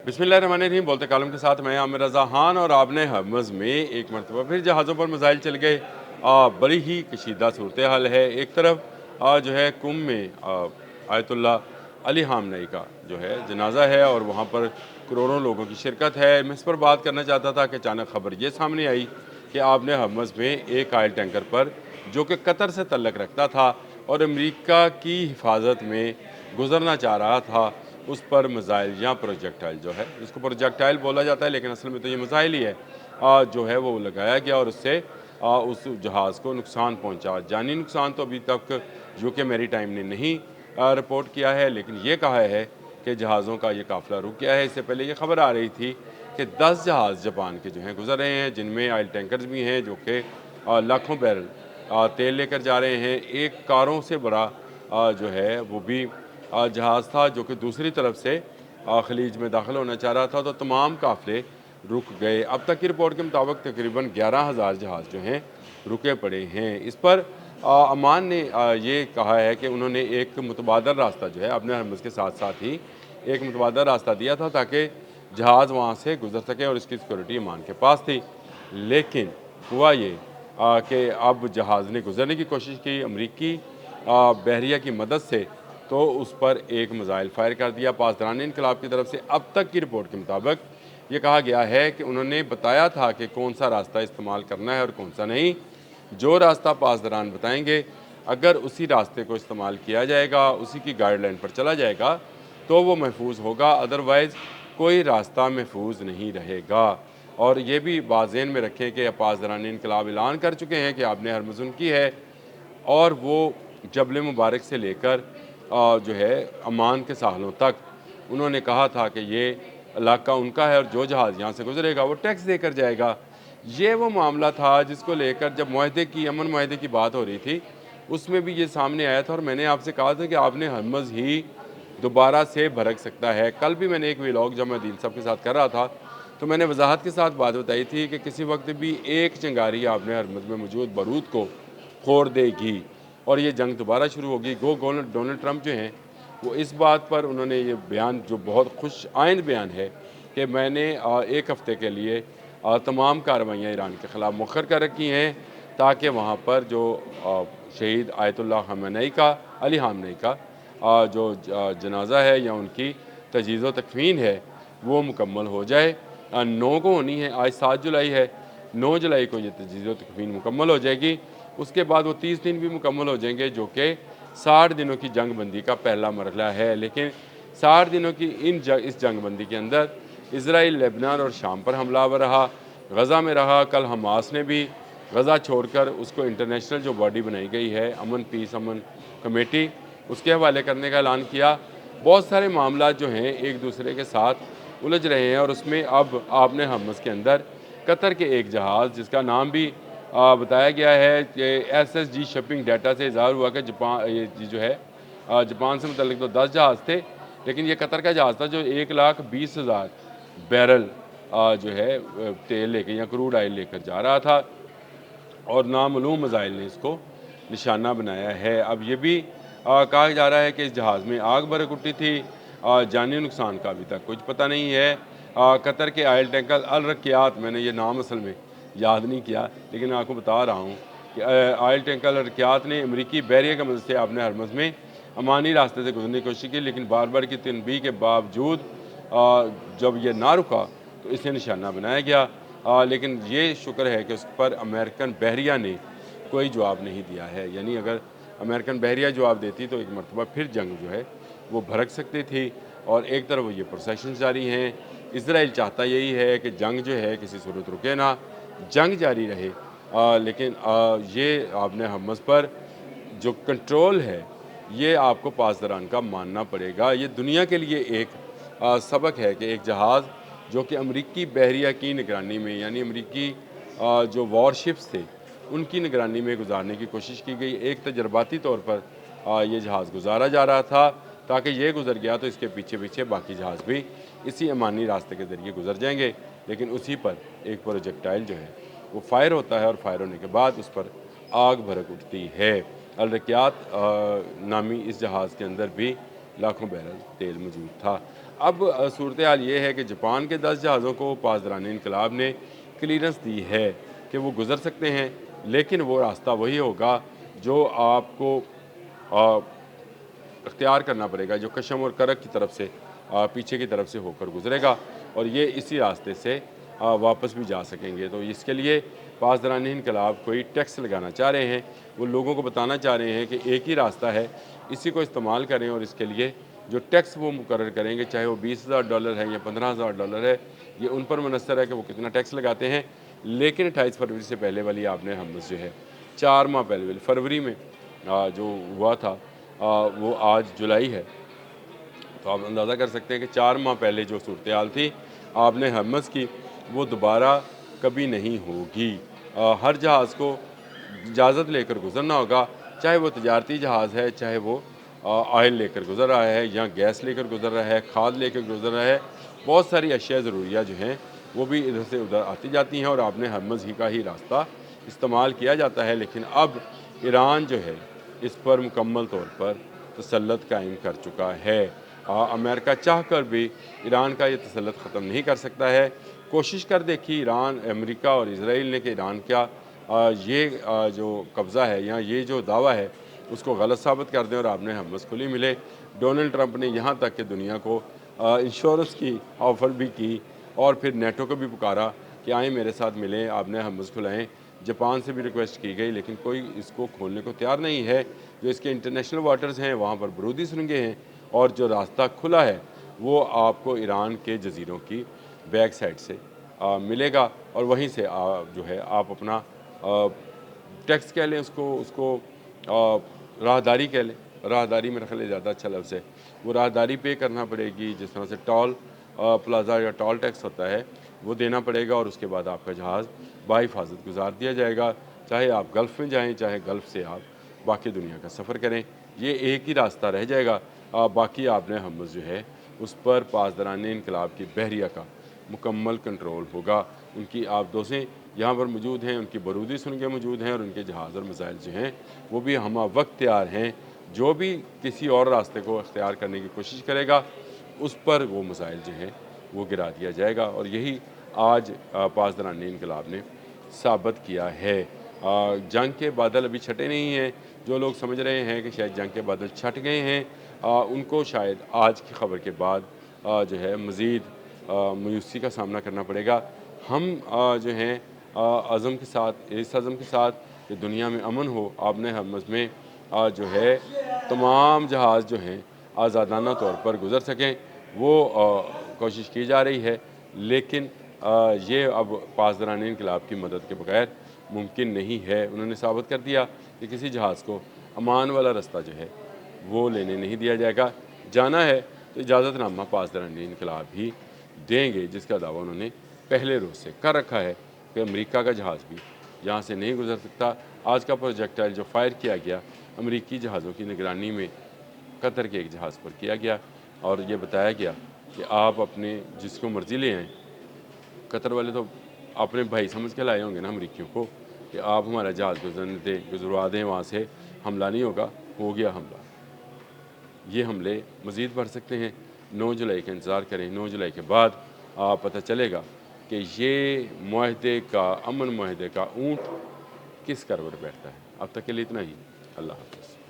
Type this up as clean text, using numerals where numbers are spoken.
बिस्मिल्लाहिर्रहमानिर्रहीम। बोलते कालम के साथ मैं आमिर रज़ा खान। और आपने हरमज़ में एक मरतबा फिर जहाज़ों पर मिसाइल चल गए। बड़ी ही कशीदा सूरत हाल है। एक तरफ जो है कुंभ में आयतुल्ला अली ख़ामनेई का जो है जनाजा है और वहाँ पर करोड़ों लोगों की शिरकत है। मैं इस पर बात करना चाहता था कि अचानक खबर ये सामने आई कि आपने हरमज़ में एक ऑयल टैंकर पर जो कि कतर से तल्लक रखता था और अमेरिका की हिफाजत में गुजरना चाह रहा था, उस पर मिसाइल या प्रोजेक्टाइल जो है, इसको प्रोजेक्टाइल बोला जाता है लेकिन असल में तो ये मिसाइल ही है, जो है वो लगाया गया और उससे उस जहाज़ को नुकसान पहुंचा। जानी नुकसान तो अभी तक यूके मैरीटाइम ने नहीं रिपोर्ट किया है, लेकिन ये कहा है कि जहाज़ों का ये काफ़िला रुक गया है। इससे पहले ये खबर आ रही थी कि 10 जहाज़ जापान के जो हैं गुजर रहे हैं, जिनमें ऑयल टैंकर्स भी हैं जो कि लाखों बैरल तेल लेकर जा रहे हैं। एक कारों से बड़ा जो है वो भी जहाज़ था जो कि दूसरी तरफ से खलीज में दाखिल होना चाह रहा था, तो तमाम काफ़िले रुक गए। अब तक की रिपोर्ट के मुताबिक तकरीबन 11,000 जहाज़ जो हैं रुके पड़े हैं। इस पर अमान ने ये कहा है कि उन्होंने एक मुतबादल रास्ता जो है अपने हरमज़ के साथ साथ ही एक मुतबादल रास्ता दिया था ताकि जहाज़ वहाँ से गुजर सके और इसकी सिक्योरिटी अमान के पास थी। लेकिन हुआ ये कि अब जहाज़ ने गुजरने की कोशिश की अमरीकी बहरिया की मदद से, तो उस पर एक मिसाइल फायर कर दिया पासदारान इनकलाब की तरफ से। अब तक की रिपोर्ट के मुताबिक ये कहा गया है कि उन्होंने बताया था कि कौन सा रास्ता इस्तेमाल करना है और कौन सा नहीं। जो रास्ता पासदारान बताएंगे, अगर उसी रास्ते को इस्तेमाल किया जाएगा, उसी की गाइडलाइन पर चला जाएगा, तो वो महफूज होगा, अदरवाइज़ कोई रास्ता महफूज नहीं रहेगा। और ये भी बात ज़हन में रखें कि पासदारान इनकलाब ऐलान कर चुके हैं कि आपने हरमज़ उनकी है और वो जबल मुबारक से लेकर जो है अमान के साहलों तक उन्होंने कहा था कि ये इलाका उनका है और जो जहाज़ यहाँ से गुजरेगा वो टैक्स देकर जाएगा। ये वो मामला था जिसको लेकर जब मुआहदे की अमन मुआहदे की बात हो रही थी, उसमें भी ये सामने आया था और मैंने आपसे कहा था कि आपने हरमज़ ही दोबारा से भड़क सकता है। कल भी मैंने एक व्लॉग जब मैं दीन साहब के साथ कर रहा था, तो मैंने वजाहत के साथ बात बताई थी कि किसी वक्त भी एक चिंगारी आपने हरमज़ में मौजूद बारूद को फोड़ देगी और ये जंग दोबारा शुरू होगी। डोनाल्ड ट्रंप जो हैं वो इस बात पर उन्होंने ये बयान जो बहुत खुश आइंद बयान है कि मैंने एक हफ़्ते के लिए तमाम कार्रवाइयाँ ईरान के ख़िलाफ़ मुखर कर रखी हैं ताकि वहाँ पर जो शहीद आयतुल्ला ख़ामनेई का अली ख़ामनेई का जो जनाजा है या उनकी तजहीज़ व तकफ़ीन है वो मुकम्मल हो जाए। 9 को होनी है, आज 7 जुलाई है, 9 जुलाई को ये तजहीज़ व तकफ़ीन मुकम्मल हो जाएगी। उसके बाद वो 30 दिन भी मुकम्मल हो जाएंगे जो कि 60 दिनों की जंग बंदी का पहला मरहला है। लेकिन 60 दिनों की इस जंग बंदी के अंदर इसराइल लेबनान और शाम पर हमलावर रहा, गज़ा में रहा। कल हमास ने भी गज़ा छोड़कर उसको इंटरनेशनल जो बॉडी बनाई गई है अमन कमेटी, उसके हवाले करने का ऐलान किया। बहुत सारे मामला जो हैं एक दूसरे के साथ उलझ रहे हैं और उसमें अब आपने हरमज़ के अंदर कतर के एक जहाज़ जिसका नाम भी बताया गया है कि एसएसजी शिपिंग डाटा से इज़हार हुआ कि ये जो है जापान से मुतल्लिक तो 10 जहाज़ थे, लेकिन ये कतर का जहाज़ था जो 1,20,000 बैरल जो है तेल लेकर या क्रूड ऑयल लेकर जा रहा था और नामालूम मिसाइल ने इसको निशाना बनाया है। अब ये भी कहा जा रहा है कि इस जहाज़ में आग भड़क उठी थी। जानी नुकसान का अभी तक कुछ पता नहीं है। कतर के ऑयल टैंकर अल रकियात, मैंने ये नाम असल में याद नहीं किया लेकिन आपको बता रहा हूँ कि ऑयल टैंकर अल रकियात ने अमरीकी बैरियर की मदद से अपने हरमज़ में अमानी रास्ते से गुजरने की कोशिश की, लेकिन बार बार की तनबीह के बावजूद जब ये ना रुका तो इसे निशाना बनाया गया। लेकिन ये शुक्र है कि उस पर अमेरिकन बहरिया ने कोई जवाब नहीं दिया है। यानी अगर अमेरिकन बहरिया जवाब देती तो एक मरतबा फिर जंग जो है वो भड़क सकती थी। और एक तरफ ये प्रोसेशन जारी हैं, इसराइल चाहता यही है कि जंग जो है किसी सूरत रुके ना, जंग जारी रहे। लेकिन ये आपने हरमज़ पर जो कंट्रोल है ये आपको पासदारान का मानना पड़ेगा। ये दुनिया के लिए एक सबक है कि एक जहाज़ जो कि अमरीकी बहरिया की निगरानी में, यानी अमरीकी जो वॉरशिप्स थे उनकी निगरानी में गुजारने की कोशिश की गई। एक तजर्बाती तौर पर ये जहाज़ गुजारा जा रहा था ताकि ये गुजर गया तो इसके पीछे पीछे बाकी जहाज़ भी इसी अमानी रास्ते के ज़रिए गुजर जाएंगे। लेकिन उसी पर एक प्रोजेक्टाइल जो है वो फायर होता है और फायर होने के बाद उस पर आग भड़क उठती है। अल रकियात नामी इस जहाज़ के अंदर भी लाखों बैरल तेल मौजूद था। اب صورتحال یہ ہے کہ جاپان کے 10 جہازوں کو پاسداران انقلاب نے کلیئرنس دی ہے کہ وہ گزر سکتے ہیں، لیکن وہ راستہ وہی ہوگا جو آپ کو اختیار کرنا پڑے گا، جو کشم اور کرک کی طرف سے پیچھے کی طرف سے ہو کر گزرے گا، اور یہ اسی راستے سے واپس بھی جا سکیں گے۔ تو اس کے لیے پاسداران انقلاب کوئی ٹیکس لگانا چاہ رہے ہیں، وہ لوگوں کو بتانا چاہ رہے ہیں کہ ایک ہی راستہ ہے، اسی کو استعمال کریں، اور اس کے لیے جو ٹیکس وہ مقرر کریں گے، چاہے وہ $20,000 ہے یا $15,000 ہے، یہ ان پر منحصر ہے کہ وہ کتنا ٹیکس لگاتے ہیں۔ لیکن 28 فروری سے پہلے والی آپ نے حمس جو ہے 4 ماہ پہلے فروری میں جو ہوا تھا، وہ آج جولائی ہے، تو آپ اندازہ کر سکتے ہیں کہ 4 ماہ پہلے جو صورتحال تھی آپ نے حمس کی، وہ دوبارہ کبھی نہیں ہوگی۔ ہر جہاز کو اجازت لے کر گزرنا ہوگا، چاہے وہ تجارتی جہاز ہے، چاہے وہ آئل لے کر گزر رہا ہے یا گیس لے کر گزر رہا ہے، کھاد لے کر گزر رہا ہے، بہت ساری اشیاء ضروریہ جو ہیں وہ بھی ادھر سے ادھر آتی جاتی ہیں، اور آپ نے حمز ہی کا ہی راستہ استعمال کیا جاتا ہے۔ لیکن اب ایران جو ہے اس پر مکمل طور پر تسلط قائم کر چکا ہے۔ امریکہ چاہ کر بھی ایران کا یہ تسلط ختم نہیں کر سکتا ہے۔ کوشش کر دیکھی ایران، امریکہ اور اسرائیل نے کہ ایران کیا یہ جو قبضہ ہے یا یہ جو دعویٰ ہے اس کو غلط ثابت کر دیں اور آپ نے حمس کھلی ملے۔ ڈونلڈ ٹرمپ نے یہاں تک کہ دنیا کو انشورنس کی آفر بھی کی، اور پھر نیٹو کو بھی پکارا کہ آئیں میرے ساتھ ملیں، آپ نے حمس کھلائیں۔ جاپان سے بھی ریکویسٹ کی گئی، لیکن کوئی اس کو کھولنے کو تیار نہیں ہے۔ جو اس کے انٹرنیشنل واٹرز ہیں وہاں پر برودی سرنگیں ہیں، اور جو راستہ کھلا ہے وہ آپ کو ایران کے جزیروں کی بیک سائڈ سے ملے گا، اور وہیں سے جو ہے آپ اپنا ٹیکس کہہ لیں اس کو راہداری کہہ لیں، راہداری میرے خیال زیادہ اچھا لفظ ہے، وہ راہداری پے کرنا پڑے گی، جس طرح سے ٹول پلازا یا ٹول ٹیکس ہوتا ہے وہ دینا پڑے گا، اور اس کے بعد آپ کا جہاز بحفاظت گزار دیا جائے گا، چاہے آپ گلف میں جائیں، چاہے گلف سے آپ باقی دنیا کا سفر کریں۔ یہ ایک ہی راستہ رہ جائے گا، باقی آپ نے حمس جو ہے اس پر پاسداران انقلاب کی بحریہ کا مکمل کنٹرول ہوگا۔ ان کی آب دوسیں یہاں پر موجود ہیں، ان کی برودی سرنگیں موجود ہیں، اور ان کے جہاز اور میزائل جو ہیں وہ بھی ہمہ وقت تیار ہیں۔ جو بھی کسی اور راستے کو اختیار کرنے کی کوشش کرے گا اس پر وہ میزائل جو ہیں وہ گرا دیا جائے گا، اور یہی آج پاسداران انقلاب نے ثابت کیا ہے۔ جنگ کے بادل ابھی چھٹے نہیں ہیں۔ جو لوگ سمجھ رہے ہیں کہ شاید جنگ کے بادل چھٹ گئے ہیں، ان کو شاید آج کی خبر کے بعد جو ہے مزید مایوسی کا سامنا کرنا پڑے گا۔ ہم جو ہیں عزم کے ساتھ، اس عزم کے ساتھ کہ دنیا میں امن ہو، آپ نے حمس میں جو ہے تمام جہاز جو ہیں آزادانہ طور پر گزر سکیں، وہ کوشش کی جا رہی ہے، لیکن یہ اب پاسداران انقلاب کی مدد کے بغیر ممکن نہیں ہے۔ انہوں نے ثابت کر دیا کہ کسی جہاز کو امان والا راستہ جو ہے وہ لینے نہیں دیا جائے گا۔ جانا ہے تو اجازت نامہ پاسداران انقلاب ہی دیں گے، جس کا دعویٰ انہوں نے پہلے روز سے کر رکھا ہے کہ امریکہ کا جہاز بھی یہاں سے نہیں گزر سکتا۔ آج کا پروجیکٹائل جو فائر کیا گیا امریکی جہازوں کی نگرانی میں قطر کے ایک جہاز پر کیا گیا، اور یہ بتایا گیا کہ آپ اپنے جس کو مرضی لے آئیں۔ قطر والے تو اپنے بھائی سمجھ کے لائے ہوں گے نا امریکیوں کو، کہ آپ ہمارا جہاز گزروا دیں، وہاں سے حملہ نہیں ہوگا۔ ہو گیا حملہ۔ یہ حملے مزید بڑھ سکتے ہیں۔ 9 جولائی کا انتظار کریں۔ 9 جولائی کے بعد پتہ چلے گا کہ یہ معاہدے کا، امن معاہدے کا اونٹ کس کروٹ بیٹھتا ہے۔ اب تک کے لیے اتنا ہی۔ اللہ حافظ۔